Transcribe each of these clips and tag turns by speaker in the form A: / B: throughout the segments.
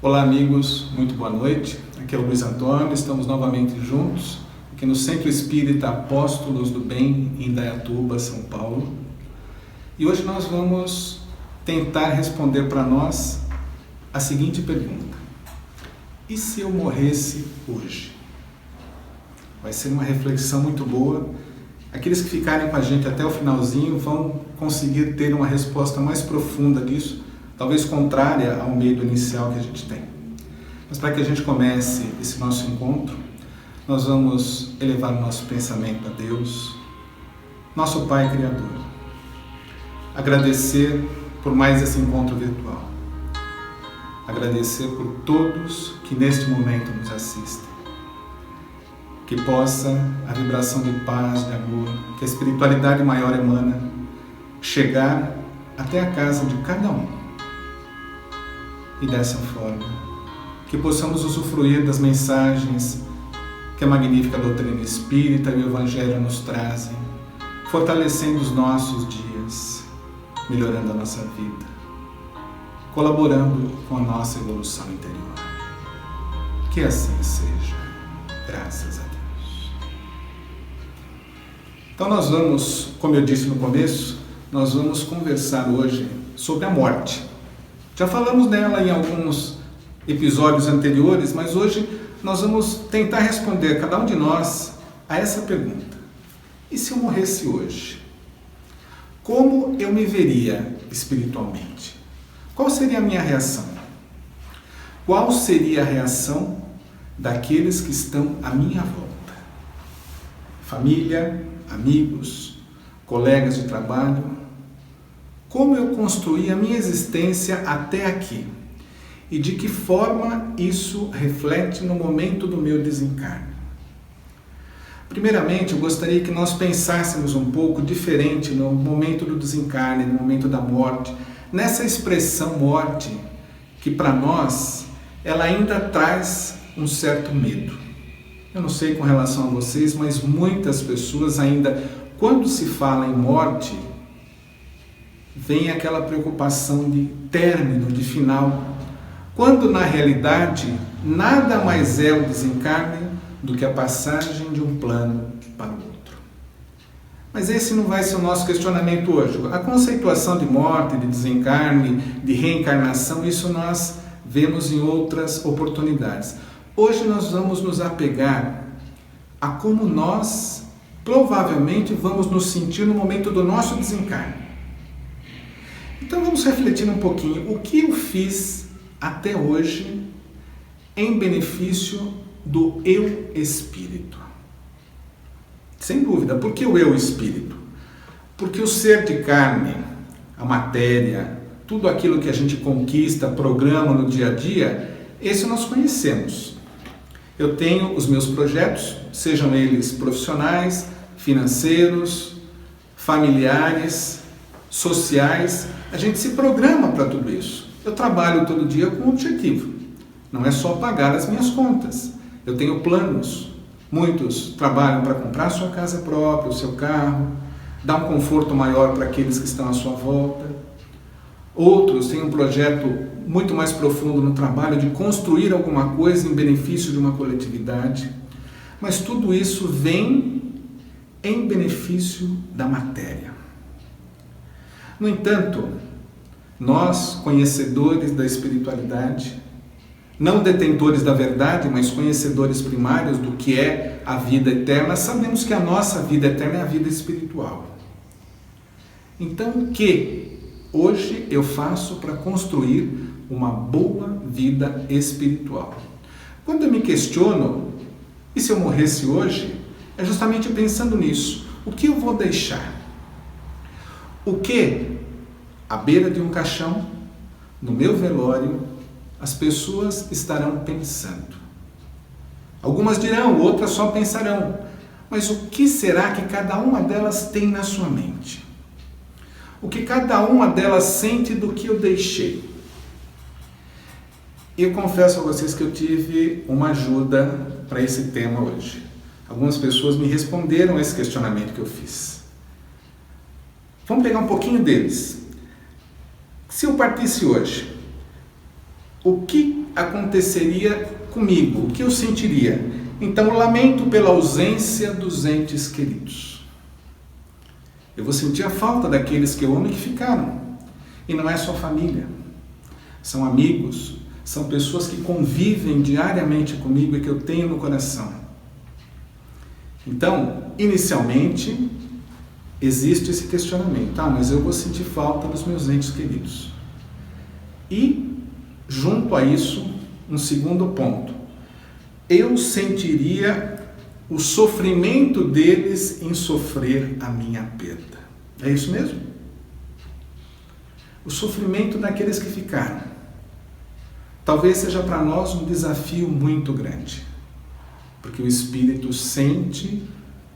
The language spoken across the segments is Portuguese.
A: Olá amigos, muito boa noite. Aqui é o Luiz Antônio, estamos novamente juntos aqui no Centro Espírita Apóstolos do Bem, em Indaiatuba, São Paulo. E hoje nós vamos tentar responder para nós a seguinte pergunta: e se eu morresse hoje? Vai ser uma reflexão muito boa. Aqueles que ficarem com a gente até o finalzinho vão conseguir ter uma resposta mais profunda disso, talvez contrária ao medo inicial que a gente tem. Mas para que a gente comece esse nosso encontro, nós vamos elevar o nosso pensamento a Deus, nosso Pai Criador. Agradecer por mais esse encontro virtual. Agradecer por todos que neste momento nos assistem. Que possa a vibração de paz, de amor, que a espiritualidade maior emana, chegar até a casa de cada um. E dessa forma, que possamos usufruir das mensagens que a magnífica doutrina espírita e o Evangelho nos trazem, fortalecendo os nossos dias, melhorando a nossa vida, colaborando com a nossa evolução interior. Que assim seja, graças a Deus. Então nós vamos, como eu disse no começo, nós vamos conversar hoje sobre a morte. Já falamos nela em alguns episódios anteriores, mas hoje nós vamos tentar responder, cada um de nós, a essa pergunta. E se eu morresse hoje? Como eu me veria espiritualmente? Qual seria a minha reação? Qual seria a reação daqueles que estão à minha volta? Família, amigos, colegas de trabalho. Como eu construí a minha existência até aqui? E de que forma isso reflete no momento do meu desencarne? Primeiramente, eu gostaria que nós pensássemos um pouco diferente no momento do desencarne, no momento da morte, nessa expressão morte, que para nós, ela ainda traz um certo medo. Eu não sei com relação a vocês, mas muitas pessoas ainda, quando se fala em morte, vem aquela preocupação de término, de final, quando na realidade nada mais é o desencarne do que a passagem de um plano para o outro. Mas esse não vai ser o nosso questionamento hoje. A conceituação de morte, de desencarne, de reencarnação, isso nós vemos em outras oportunidades. Hoje nós vamos nos apegar a como nós provavelmente vamos nos sentir no momento do nosso desencarne. Então vamos refletir um pouquinho o que eu fiz até hoje em benefício do eu espírito. Sem dúvida, por que o eu espírito? Porque o ser de carne, a matéria, tudo aquilo que a gente conquista, programa no dia a dia, esse nós conhecemos. Eu tenho os meus projetos, sejam eles profissionais, financeiros, familiares, sociais, a gente se programa para tudo isso. Eu trabalho todo dia com um objetivo, não é só pagar as minhas contas. Eu tenho planos, muitos trabalham para comprar sua casa própria, o seu carro, dar um conforto maior para aqueles que estão à sua volta. Outros têm um projeto muito mais profundo no trabalho de construir alguma coisa em benefício de uma coletividade. Mas tudo isso vem em benefício da matéria. No entanto, nós, conhecedores da espiritualidade, não detentores da verdade, mas conhecedores primários do que é a vida eterna, sabemos que a nossa vida eterna é a vida espiritual. Então, o que hoje eu faço para construir uma boa vida espiritual? Quando eu me questiono, e se eu morresse hoje, é justamente pensando nisso. O que eu vou deixar? O que, à beira de um caixão, no meu velório, as pessoas estarão pensando? Algumas dirão, outras só pensarão. Mas o que será que cada uma delas tem na sua mente? O que cada uma delas sente do que eu deixei? Eu confesso a vocês que eu tive uma ajuda para esse tema hoje. Algumas pessoas me responderam a esse questionamento que eu fiz. Vamos pegar um pouquinho deles. Se eu partisse hoje, o que aconteceria comigo? O que eu sentiria? Então, lamento pela ausência dos entes queridos. Eu vou sentir a falta daqueles que eu amo e que ficaram. E não é só família. São amigos, são pessoas que convivem diariamente comigo e que eu tenho no coração. Então, inicialmente, existe esse questionamento. Mas eu vou sentir falta dos meus entes queridos. E, junto a isso, um segundo ponto. Eu sentiria o sofrimento deles em sofrer a minha perda. É isso mesmo? O sofrimento daqueles que ficaram. Talvez seja para nós um desafio muito grande, porque o Espírito sente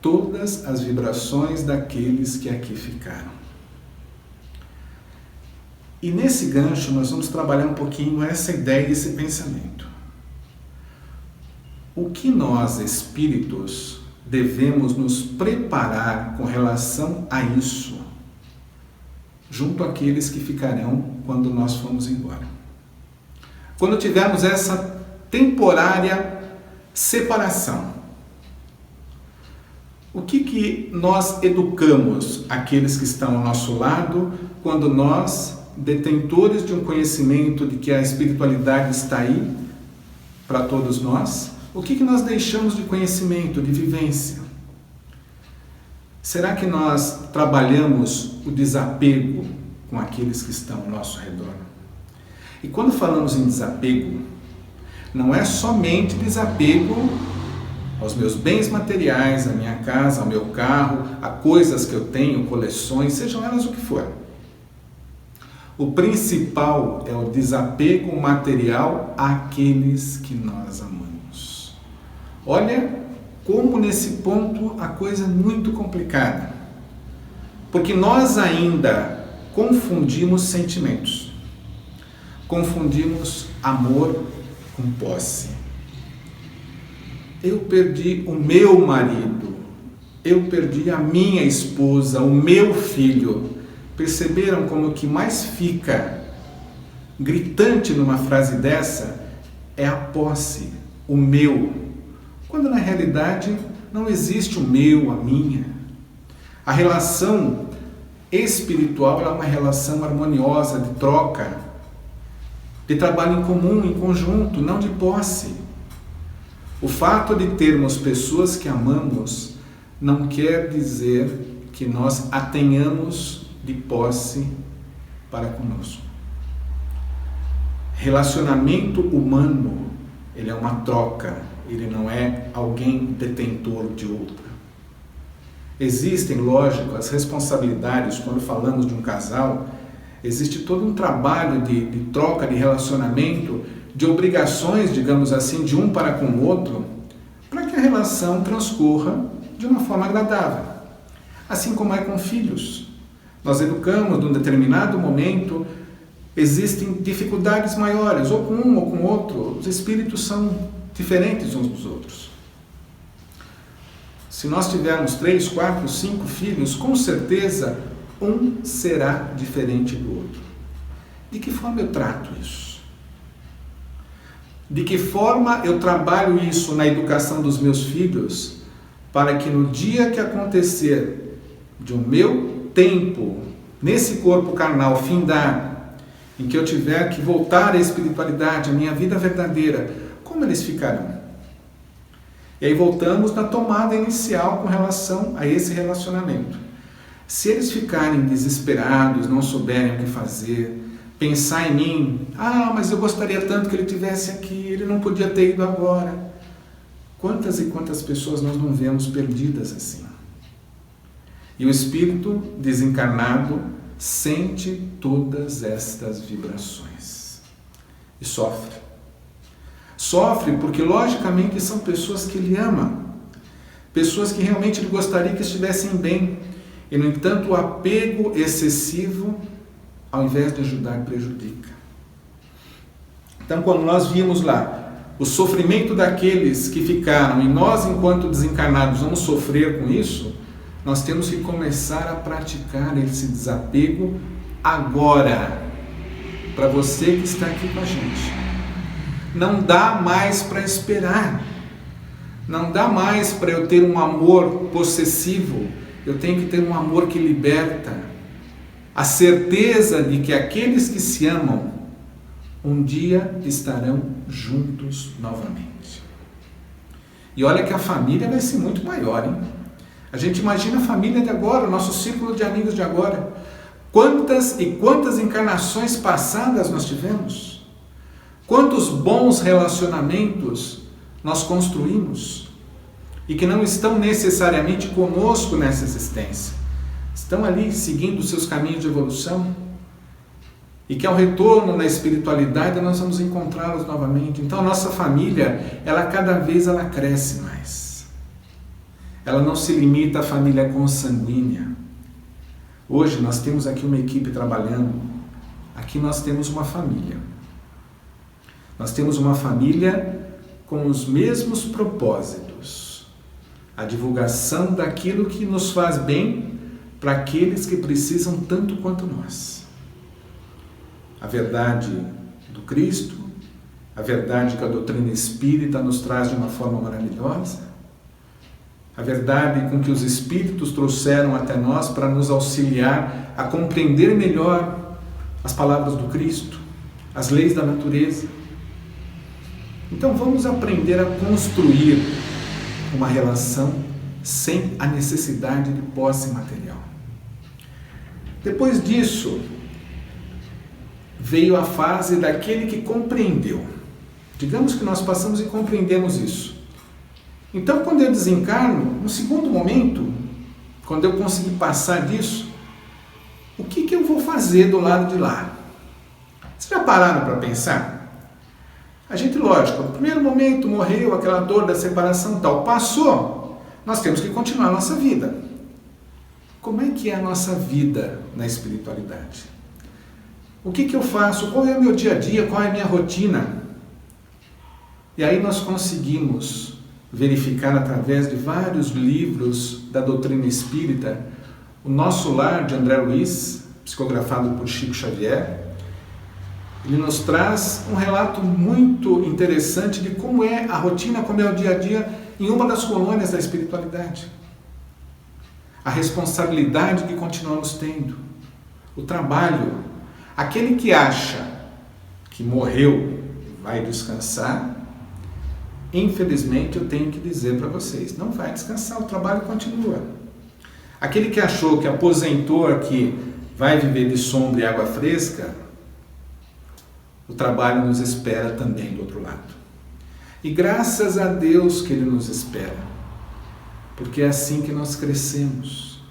A: todas as vibrações daqueles que aqui ficaram. E nesse gancho nós vamos trabalhar um pouquinho essa ideia e esse pensamento. O que nós, espíritos, devemos nos preparar com relação a isso, junto àqueles que ficarão quando nós formos embora? Quando tivermos essa temporária separação, o que nós educamos aqueles que estão ao nosso lado quando nós, detentores de um conhecimento de que a espiritualidade está aí para todos nós, o que nós deixamos de conhecimento, de vivência? Será que nós trabalhamos o desapego com aqueles que estão ao nosso redor? E quando falamos em desapego, não é somente desapego aos meus bens materiais, à minha casa, ao meu carro, a coisas que eu tenho, coleções, sejam elas o que for. O principal é o desapego material àqueles que nós amamos. Olha como nesse ponto a coisa é muito complicada, porque nós ainda confundimos sentimentos, confundimos amor com posse. Eu perdi o meu marido, eu perdi a minha esposa, o meu filho. Perceberam como o que mais fica gritante numa frase dessa é a posse, o meu, quando na realidade não existe o meu, a minha. A relação espiritual é uma relação harmoniosa, de troca, de trabalho em comum, em conjunto, não de posse. O fato de termos pessoas que amamos não quer dizer que nós a tenhamos de posse para conosco. Relacionamento humano, ele é uma troca, ele não é alguém detentor de outro. Existem, lógico, as responsabilidades. Quando falamos de um casal, existe todo um trabalho de troca, de relacionamento, de obrigações, digamos assim, de um para com o outro, para que a relação transcorra de uma forma agradável. Assim como é com filhos. Nós educamos num determinado momento, existem dificuldades maiores, ou com um ou com outro. Os espíritos são diferentes uns dos outros. Se nós tivermos 3, 4, 5 filhos, com certeza um será diferente do outro. De que forma eu trato isso? De que forma eu trabalho isso na educação dos meus filhos, para que no dia que acontecer de o meu tempo nesse corpo carnal findar, em que eu tiver que voltar à espiritualidade, à minha vida verdadeira, como eles ficarão? E aí voltamos na tomada inicial com relação a esse relacionamento. Se eles ficarem desesperados, não souberem o que fazer, pensar em mim, mas eu gostaria tanto que ele tivesse aqui, ele não podia ter ido agora. Quantas e quantas pessoas nós não vemos perdidas assim? E o espírito desencarnado sente todas estas vibrações e sofre. Sofre porque, logicamente, são pessoas que ele ama, pessoas que realmente ele gostaria que estivessem bem, e, no entanto, o apego excessivo, ao invés de ajudar, prejudica. Então, quando nós vimos lá o sofrimento daqueles que ficaram, e nós, enquanto desencarnados, vamos sofrer com isso, nós temos que começar a praticar esse desapego agora, para você que está aqui com a gente. Não dá mais para esperar. Não dá mais para eu ter um amor possessivo. Eu tenho que ter um amor que liberta. A certeza de que aqueles que se amam um dia estarão juntos novamente. E olha que a família vai ser muito maior, hein? A gente imagina a família de agora, o nosso círculo de amigos de agora. Quantas e quantas encarnações passadas nós tivemos? Quantos bons relacionamentos nós construímos e que não estão necessariamente conosco nessa existência. Estão ali seguindo seus caminhos de evolução e que ao retorno na espiritualidade nós vamos encontrá-los novamente. Então a nossa família, cada vez cresce mais. Ela não se limita à família consanguínea. Hoje nós temos aqui uma equipe trabalhando. Aqui nós temos uma família. Nós temos uma família com os mesmos propósitos. A divulgação daquilo que nos faz bem para aqueles que precisam tanto quanto nós. A verdade do Cristo, a verdade que a doutrina espírita nos traz de uma forma maravilhosa, a verdade com que os espíritos trouxeram até nós para nos auxiliar a compreender melhor as palavras do Cristo, as leis da natureza. Então vamos aprender a construir uma relação sem a necessidade de posse material. Depois disso, veio a fase daquele que compreendeu. Digamos que nós passamos e compreendemos isso. Então, quando eu desencarno, no segundo momento, quando eu conseguir passar disso, o que eu vou fazer do lado de lá? Vocês já pararam para pensar? A gente, lógico, no primeiro momento morreu, aquela dor da separação tal, passou, nós temos que continuar a nossa vida. Como é que é a nossa vida na espiritualidade? O que eu faço? Qual é o meu dia a dia? Qual é a minha rotina? E aí nós conseguimos verificar através de vários livros da doutrina espírita, O Nosso Lar, de André Luiz, psicografado por Chico Xavier. Ele nos traz um relato muito interessante de como é a rotina, como é o dia a dia em uma das colônias da espiritualidade. A responsabilidade que continuamos tendo, o trabalho. Aquele que acha que morreu vai descansar, infelizmente eu tenho que dizer para vocês, não vai descansar, o trabalho continua. Aquele que achou que aposentou aqui vai viver de sombra e água fresca, o trabalho nos espera também do outro lado. E graças a Deus que Ele nos espera, porque é assim que nós crescemos.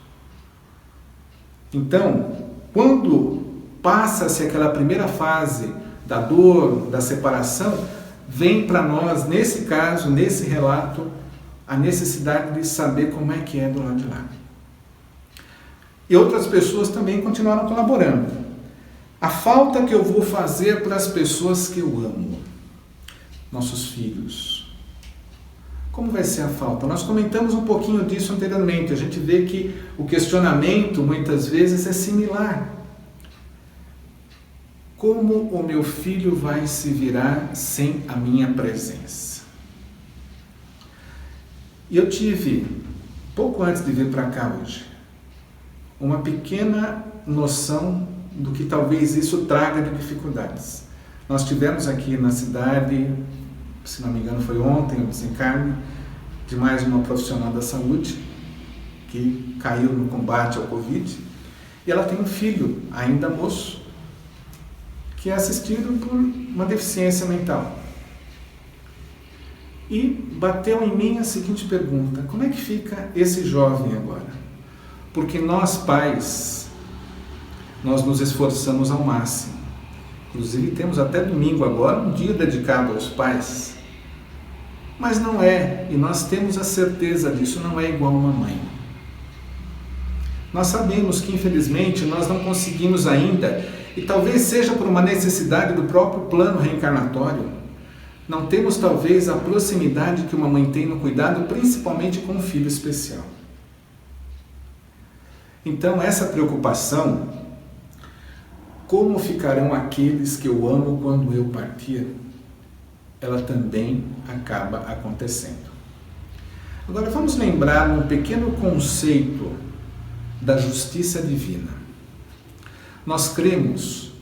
A: Então, quando passa-se aquela primeira fase da dor, da separação, vem para nós, nesse caso, nesse relato, a necessidade de saber como é que é do lado de lá. E outras pessoas também continuaram colaborando. A falta que eu vou fazer para as pessoas que eu amo, nossos filhos. Como vai ser a falta? Nós comentamos um pouquinho disso anteriormente. A gente vê que o questionamento muitas vezes é similar. Como o meu filho vai se virar sem a minha presença? E eu tive, pouco antes de vir para cá hoje, uma pequena noção do que talvez isso traga de dificuldades. Nós tivemos aqui na cidade, se não me engano foi ontem, o desencarne de mais uma profissional da saúde que caiu no combate ao Covid, e ela tem um filho, ainda moço, que é assistido por uma deficiência mental. E bateu em mim a seguinte pergunta: como é que fica esse jovem agora? Porque nós pais, nós nos esforçamos ao máximo. Inclusive temos até domingo agora um dia dedicado aos pais. Mas não é, e nós temos a certeza disso, não é igual uma mãe. Nós sabemos que infelizmente nós não conseguimos ainda, e talvez seja por uma necessidade do próprio plano reencarnatório, não temos talvez a proximidade que uma mãe tem no cuidado, principalmente com um filho especial. Então essa preocupação, como ficarão aqueles que eu amo quando eu partir? ela também acaba acontecendo. Agora vamos lembrar um pequeno conceito da justiça divina. Nós cremos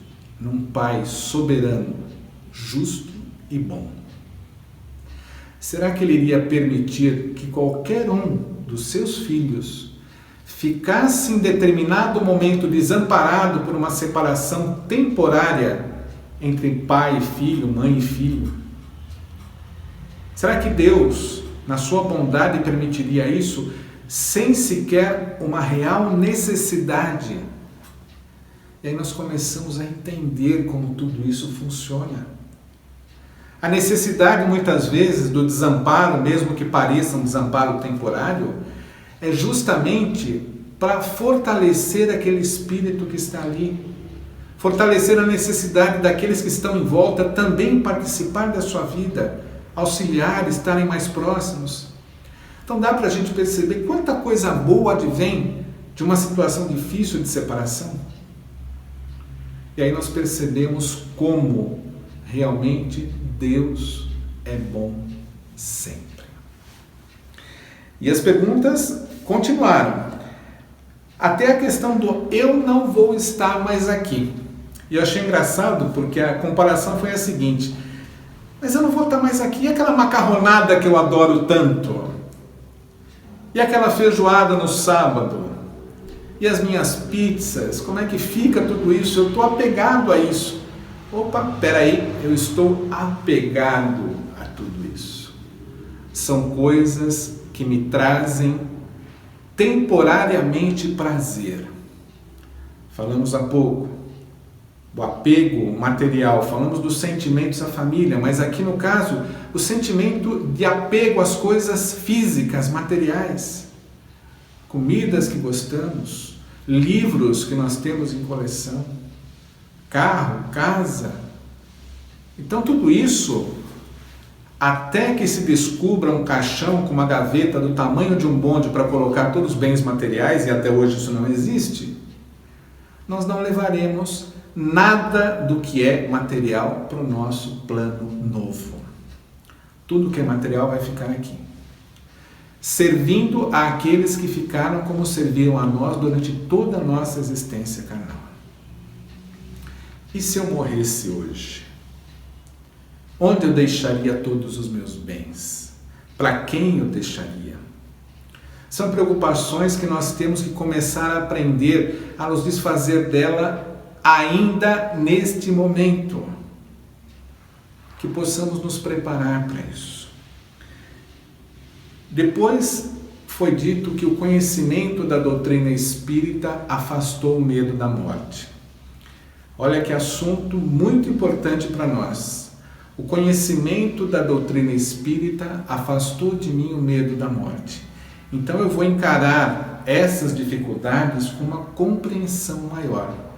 A: num Pai soberano, justo e bom. Será que Ele iria permitir que qualquer um dos seus filhos ficasse em determinado momento desamparado por uma separação temporária entre pai e filho, mãe e filho? Será que Deus, na sua bondade, permitiria isso sem sequer uma real necessidade? E aí nós começamos a entender como tudo isso funciona. A necessidade, muitas vezes, do desamparo, mesmo que pareça um desamparo temporário, é justamente para fortalecer aquele espírito que está ali, fortalecer a necessidade daqueles que estão em volta também participar da sua vida, auxiliar, estarem mais próximos. Então dá para a gente perceber quanta coisa boa advém de uma situação difícil de separação. E aí nós percebemos como realmente Deus é bom sempre. E as perguntas continuaram. Até a questão do eu não vou estar mais aqui. E eu achei engraçado porque a comparação foi a seguinte: mas eu não vou estar mais aqui, e aquela macarronada que eu adoro tanto? E aquela feijoada no sábado? E as minhas pizzas? Como é que fica tudo isso? Eu estou apegado a isso. Opa, peraí, eu estou apegado a tudo isso. São coisas que me trazem temporariamente prazer. Falamos há pouco do apego material, falamos dos sentimentos à família, mas aqui no caso, o sentimento de apego às coisas físicas, materiais. Comidas que gostamos, livros que nós temos em coleção, carro, casa. Então tudo isso, até que se descubra um caixão com uma gaveta do tamanho de um bonde para colocar todos os bens materiais, e até hoje isso não existe, nós não levaremos nada do que é material para o nosso plano novo. Tudo que é material vai ficar aqui, servindo àqueles que ficaram como serviram a nós durante toda a nossa existência carnal. E se eu morresse hoje? Onde eu deixaria todos os meus bens? Para quem eu deixaria? São preocupações que nós temos que começar a aprender a nos desfazer dela ainda neste momento. Que possamos nos preparar para isso. Depois foi dito que o conhecimento da doutrina espírita afastou o medo da morte. Olha que assunto muito importante para nós. O conhecimento da doutrina espírita afastou de mim o medo da morte. Então eu vou encarar essas dificuldades com uma compreensão maior.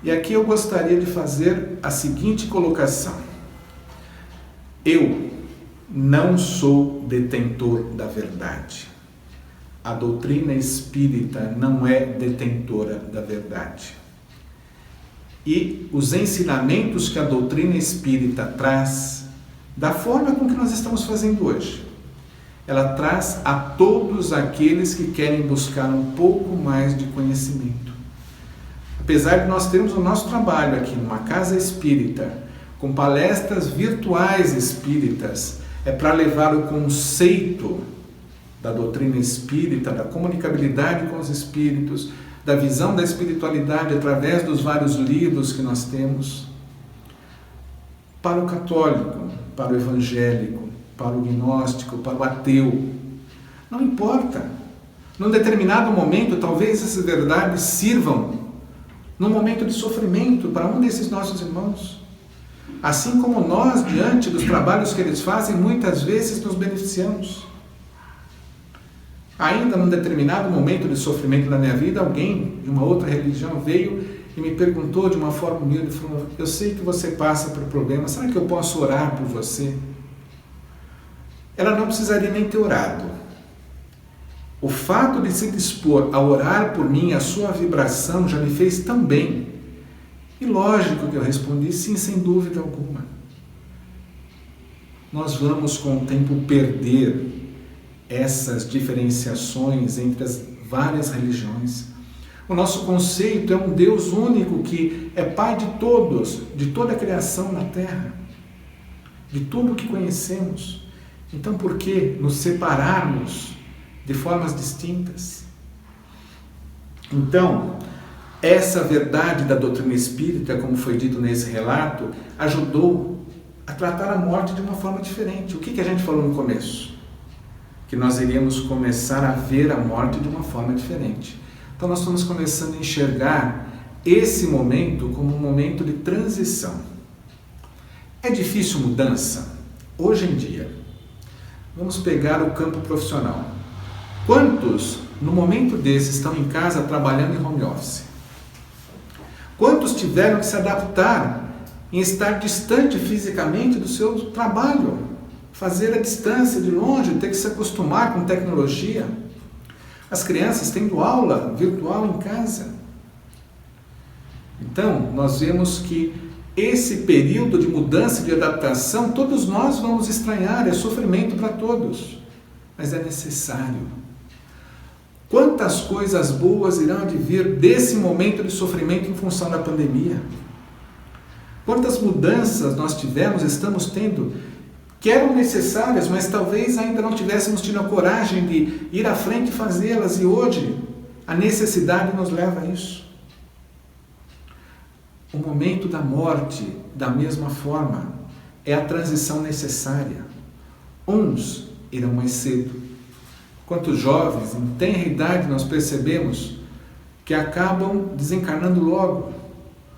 A: E aqui eu gostaria de fazer a seguinte colocação. Eu não sou detentor da verdade. A doutrina espírita não é detentora da verdade. E os ensinamentos que a doutrina espírita traz, da forma com que nós estamos fazendo hoje, ela traz a todos aqueles que querem buscar um pouco mais de conhecimento. Apesar de nós termos o nosso trabalho aqui numa casa espírita, com palestras virtuais espíritas, é para levar o conceito da doutrina espírita, da comunicabilidade com os espíritos, da visão da espiritualidade através dos vários livros que nós temos, para o católico, para o evangélico, para o gnóstico, para o ateu. Não importa. Num determinado momento, talvez essas verdades sirvam num momento de sofrimento para um desses nossos irmãos. Assim como nós, diante dos trabalhos que eles fazem, muitas vezes nos beneficiamos. Ainda num determinado momento de sofrimento na minha vida, alguém de uma outra religião veio e me perguntou de uma forma humilde, falou: eu sei que você passa por problemas, será que eu posso orar por você? Ela não precisaria nem ter orado. O fato de se dispor a orar por mim, a sua vibração já me fez tão bem. E lógico que eu respondi sim, sem dúvida alguma. nós vamos com o tempo perder essas diferenciações entre as várias religiões. O nosso conceito é um Deus único que é Pai de todos, de toda a criação na Terra, de tudo o que conhecemos. Então, por que nos separarmos de formas distintas? Então, essa verdade da doutrina espírita, como foi dito nesse relato, ajudou a tratar a morte de uma forma diferente. O que a gente falou no começo? Que nós iríamos começar a ver a morte de uma forma diferente. Então nós estamos começando a enxergar esse momento como um momento de transição. É difícil mudança? Hoje em dia. Vamos pegar o campo profissional. Quantos, no momento desse, estão em casa trabalhando em home office? Quantos tiveram que se adaptar em estar distante fisicamente do seu trabalho? Fazer a distância, de longe, ter que se acostumar com tecnologia. As crianças tendo aula virtual em casa. Então, nós vemos que esse período de mudança, de adaptação, todos nós vamos estranhar, é sofrimento para todos, mas é necessário. Quantas coisas boas irão advir desse momento de sofrimento em função da pandemia? Quantas mudanças nós tivemos, estamos tendo, que eram necessárias, mas talvez ainda não tivéssemos tido a coragem de ir à frente e fazê-las, e hoje a necessidade nos leva a isso. O momento da morte, da mesma forma, é a transição necessária. Uns irão mais cedo. Quantos jovens, em tenra idade, nós percebemos que acabam desencarnando logo.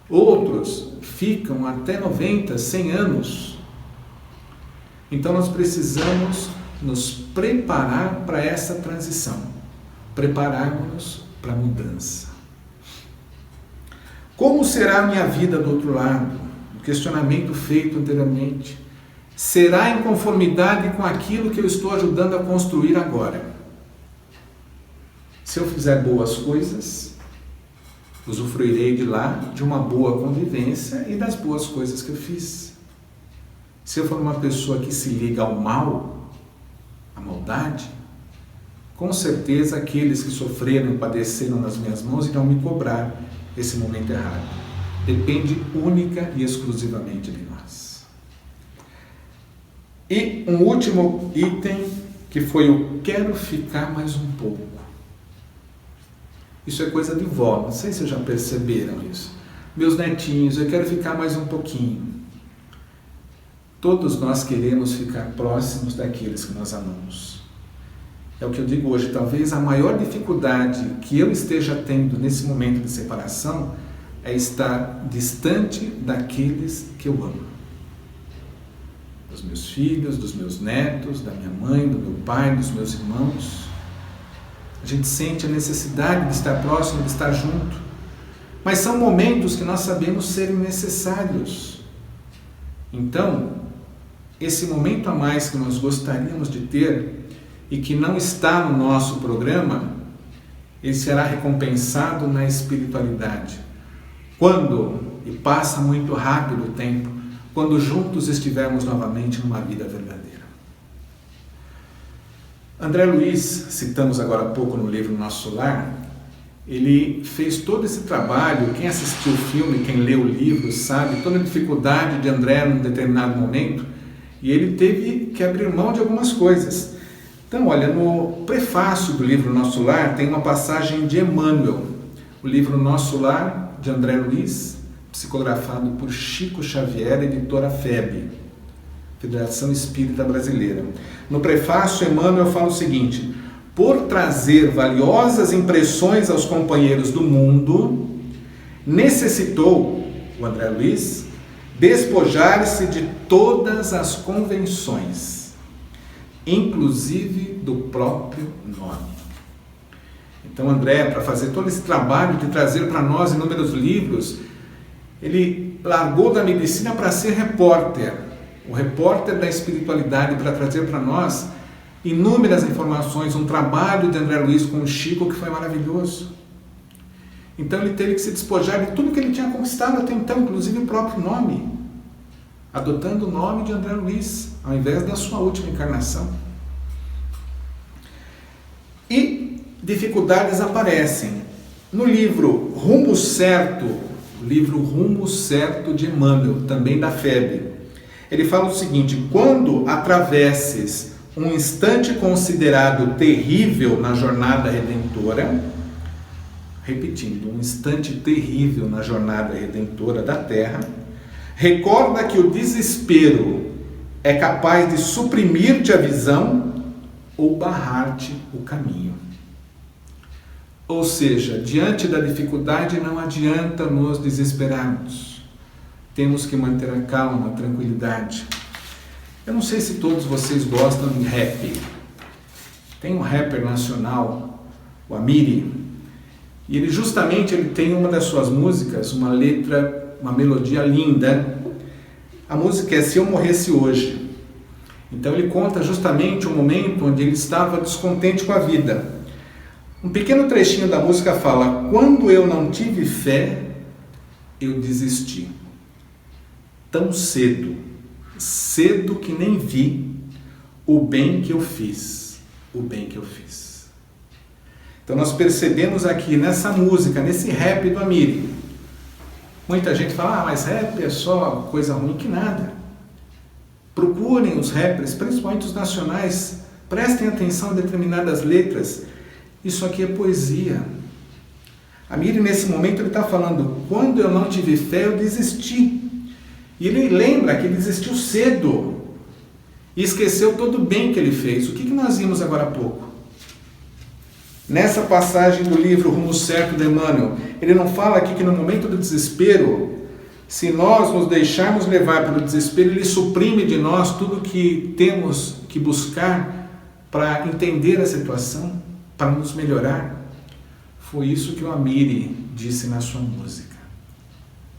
A: Outros ficam até 90, 100 anos. Então nós precisamos nos preparar para essa transição, prepararmos para a mudança. Como será a minha vida do outro lado? O questionamento feito anteriormente. Será em conformidade com aquilo que eu estou ajudando a construir agora? Se eu fizer boas coisas, usufruirei de lá, de uma boa convivência e das boas coisas que eu fiz. Se eu for uma pessoa que se liga ao mal, à maldade, com certeza aqueles que sofreram e padeceram nas minhas mãos irão me cobrar esse momento errado. Depende única e exclusivamente de nós. E um último item, que foi o quero ficar mais um pouco. Isso é coisa de vó, não sei se já perceberam isso. Meus netinhos, eu quero ficar mais um pouquinho. Todos nós queremos ficar próximos daqueles que nós amamos. É o que eu digo hoje, talvez a maior dificuldade que eu esteja tendo nesse momento de separação é estar distante daqueles que eu amo. Dos meus filhos, dos meus netos, da minha mãe, do meu pai, dos meus irmãos. A gente sente a necessidade de estar próximo, de estar junto. Mas são momentos que nós sabemos serem necessários. Então, esse momento a mais que nós gostaríamos de ter e que não está no nosso programa, ele será recompensado na espiritualidade. Quando, e passa muito rápido o tempo, quando juntos estivermos novamente numa vida verdadeira. André Luiz, citamos agora há pouco no livro Nosso Lar, ele fez todo esse trabalho. Quem assistiu o filme, quem leu o livro, sabe toda a dificuldade de André num determinado momento, e ele teve que abrir mão de algumas coisas. Então, olha, no prefácio do livro Nosso Lar tem uma passagem de Emmanuel, o livro Nosso Lar, de André Luiz, psicografado por Chico Xavier, editora FEB, Federação Espírita Brasileira. No prefácio, Emmanuel fala o seguinte: por trazer valiosas impressões aos companheiros do mundo, necessitou, o André Luiz, despojar-se de todas as convenções, inclusive do próprio nome. Então André, para fazer todo esse trabalho de trazer para nós inúmeros livros, ele largou da medicina para ser repórter, o repórter da espiritualidade, para trazer para nós inúmeras informações, um trabalho de André Luiz com o Chico que foi maravilhoso. Então ele teve que se despojar de tudo que ele tinha conquistado até então, inclusive o próprio nome. adotando o nome de André Luiz, ao invés da sua última encarnação. E dificuldades aparecem. No livro Rumo Certo, o livro Rumo Certo de Emmanuel, também da FEB, ele fala o seguinte: quando atravesses um instante considerado terrível na jornada redentora, repetindo, um instante terrível na jornada redentora da Terra, recorda que o desespero é capaz de suprimir-te a visão ou barrar-te o caminho. Ou seja, diante da dificuldade não adianta nos desesperarmos. Temos que manter a calma, a tranquilidade. Eu não sei se todos vocês gostam de rap. Tem um rapper nacional, o Amiri, e ele tem uma das suas músicas, uma letra, uma melodia linda. A música é Se Eu Morresse Hoje. Então ele conta justamente o momento onde ele estava descontente com a vida. Um pequeno trechinho da música fala: quando eu não tive fé, eu desisti. Tão cedo, cedo que nem vi o bem que eu fiz, o bem que eu fiz. Então nós percebemos aqui nessa música, nesse rap do Amiri, muita gente fala: mas rap é só coisa ruim. Que nada. Procurem os rappers, principalmente os nacionais, prestem atenção a determinadas letras. Isso aqui é poesia. Amiri, nesse momento, ele está falando: quando eu não tive fé, eu desisti. E ele lembra que ele desistiu cedo e esqueceu todo o bem que ele fez. O que nós vimos agora há pouco? Nessa passagem do livro Rumo Certo de Emmanuel, ele não fala aqui que no momento do desespero, se nós nos deixarmos levar pelo desespero, ele suprime de nós tudo que temos que buscar para entender a situação, para nos melhorar? Foi isso que o Amiri disse na sua música.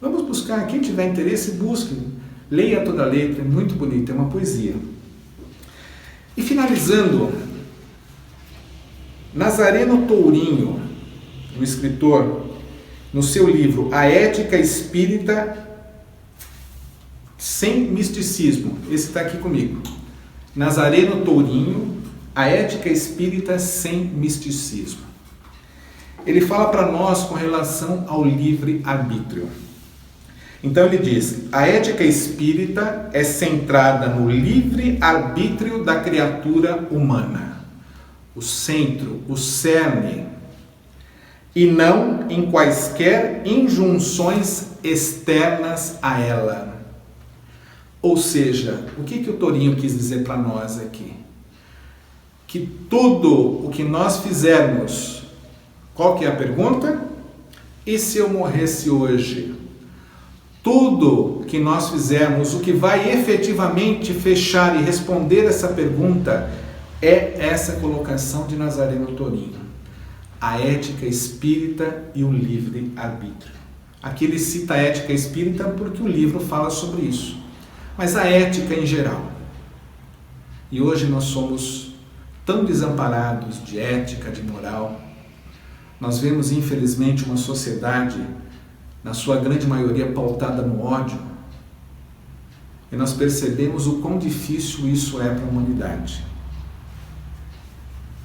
A: Vamos buscar, quem tiver interesse, busque, leia toda a letra, é muito bonita, é uma poesia. E finalizando, Nazareno Tourinho, um escritor, no seu livro A Ética Espírita Sem Misticismo, esse está aqui comigo, Nazareno Tourinho, A Ética Espírita Sem Misticismo. Ele fala para nós com relação ao livre-arbítrio. Então ele diz: a ética espírita é centrada no livre-arbítrio da criatura humana, o centro, o cerne, e não em quaisquer injunções externas a ela. Ou seja, o que o Tourinho quis dizer para nós aqui? Que tudo o que nós fizermos, qual que é a pergunta? E se eu morresse hoje? Tudo que nós fizermos, o que vai efetivamente fechar e responder essa pergunta é essa colocação de Nazareno Tourinho: a ética espírita e o livre-arbítrio. Aqui ele cita a ética espírita porque o livro fala sobre isso, mas a ética em geral. E hoje nós somos tão desamparados de ética, de moral. Nós vemos, infelizmente, uma sociedade, na sua grande maioria, pautada no ódio. E nós percebemos o quão difícil isso é para a humanidade.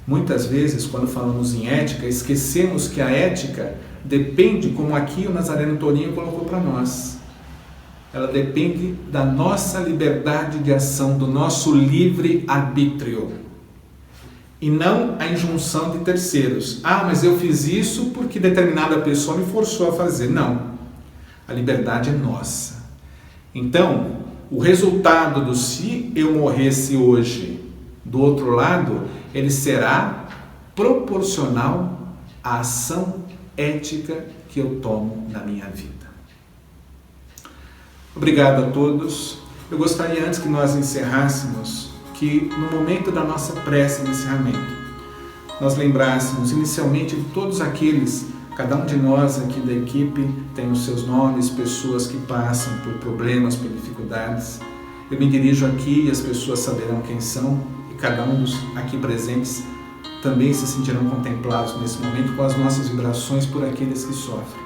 A: Muitas vezes, quando falamos em ética, esquecemos que a ética depende, como aqui o Nazareno Tourinho colocou para nós. Ela depende da nossa liberdade de ação, do nosso livre-arbítrio. E não a injunção de terceiros. Ah, mas eu fiz isso porque determinada pessoa me forçou a fazer. Não. A liberdade é nossa. Então, o resultado do se eu morresse hoje, do outro lado, ele será proporcional à ação ética que eu tomo na minha vida. Obrigado a todos. Eu gostaria, antes que nós encerrássemos, que no momento da nossa prece de encerramento, nós lembrássemos inicialmente de todos aqueles, cada um de nós aqui da equipe tem os seus nomes, pessoas que passam por problemas, por dificuldades. Eu me dirijo aqui e as pessoas saberão quem são, e cada um dos aqui presentes também se sentirão contemplados nesse momento com as nossas vibrações por aqueles que sofrem.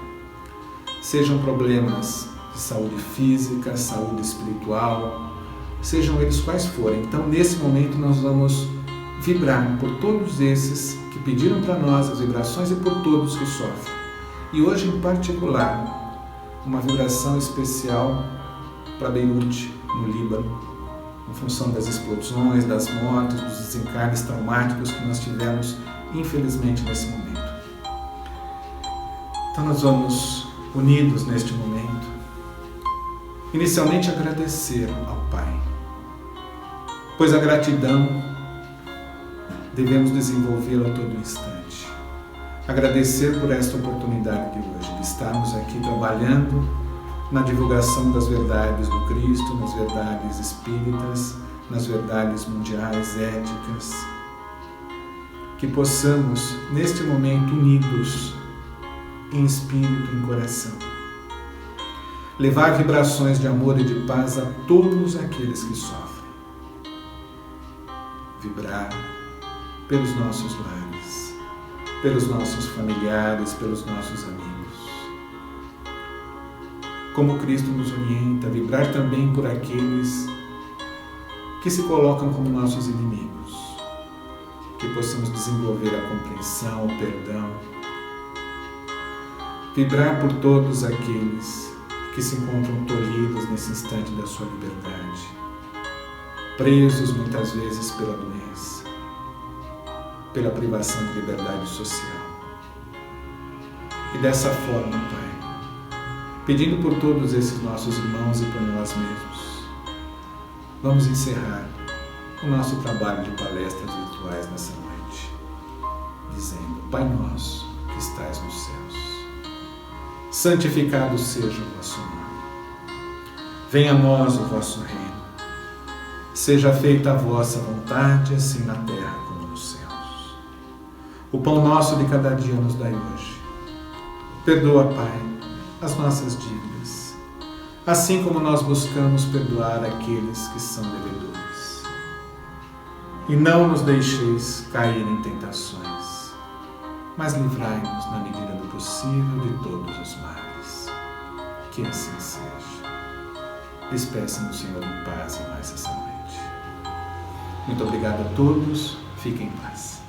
A: Sejam problemas de saúde física, saúde espiritual, sejam eles quais forem. Então, nesse momento, nós vamos vibrar por todos esses que pediram para nós as vibrações e por todos que sofrem. E hoje, em particular, uma vibração especial para Beirute, no Líbano, em função das explosões, das mortes, dos desencarnes traumáticos que nós tivemos, infelizmente, nesse momento. Então, nós vamos, unidos neste momento, inicialmente agradecer ao Pai, pois a gratidão devemos desenvolvê-la a todo instante. Agradecer por esta oportunidade de hoje, de estarmos aqui trabalhando na divulgação das verdades do Cristo, nas verdades espíritas, nas verdades mundiais, éticas, que possamos, neste momento, unidos em espírito e em coração, levar vibrações de amor e de paz a todos aqueles que sofrem. Vibrar pelos nossos lares, pelos nossos familiares, pelos nossos amigos. Como Cristo nos orienta, vibrar também por aqueles que se colocam como nossos inimigos, que possamos desenvolver a compreensão, o perdão, vibrar por todos aqueles que se encontram tolhidos nesse instante da sua liberdade, presos muitas vezes pela doença, pela privação de liberdade social. E dessa forma, Pai, pedindo por todos esses nossos irmãos e por nós mesmos, vamos encerrar o nosso trabalho de palestras virtuais nessa noite, dizendo: Pai nosso que estais nos céus, santificado seja o vosso nome. Venha a nós o vosso reino. Seja feita a vossa vontade, assim na terra como nos céus. O pão nosso de cada dia nos dai hoje. Perdoa, Pai, as nossas dívidas, assim como nós buscamos perdoar aqueles que são devedores. E não nos deixeis cair em tentações, mas livrai-nos, na medida do possível, de todos os males. Que assim seja. Despeçam-nos, Senhor, em paz e mais essa noite. Muito obrigado a todos. Fiquem em paz.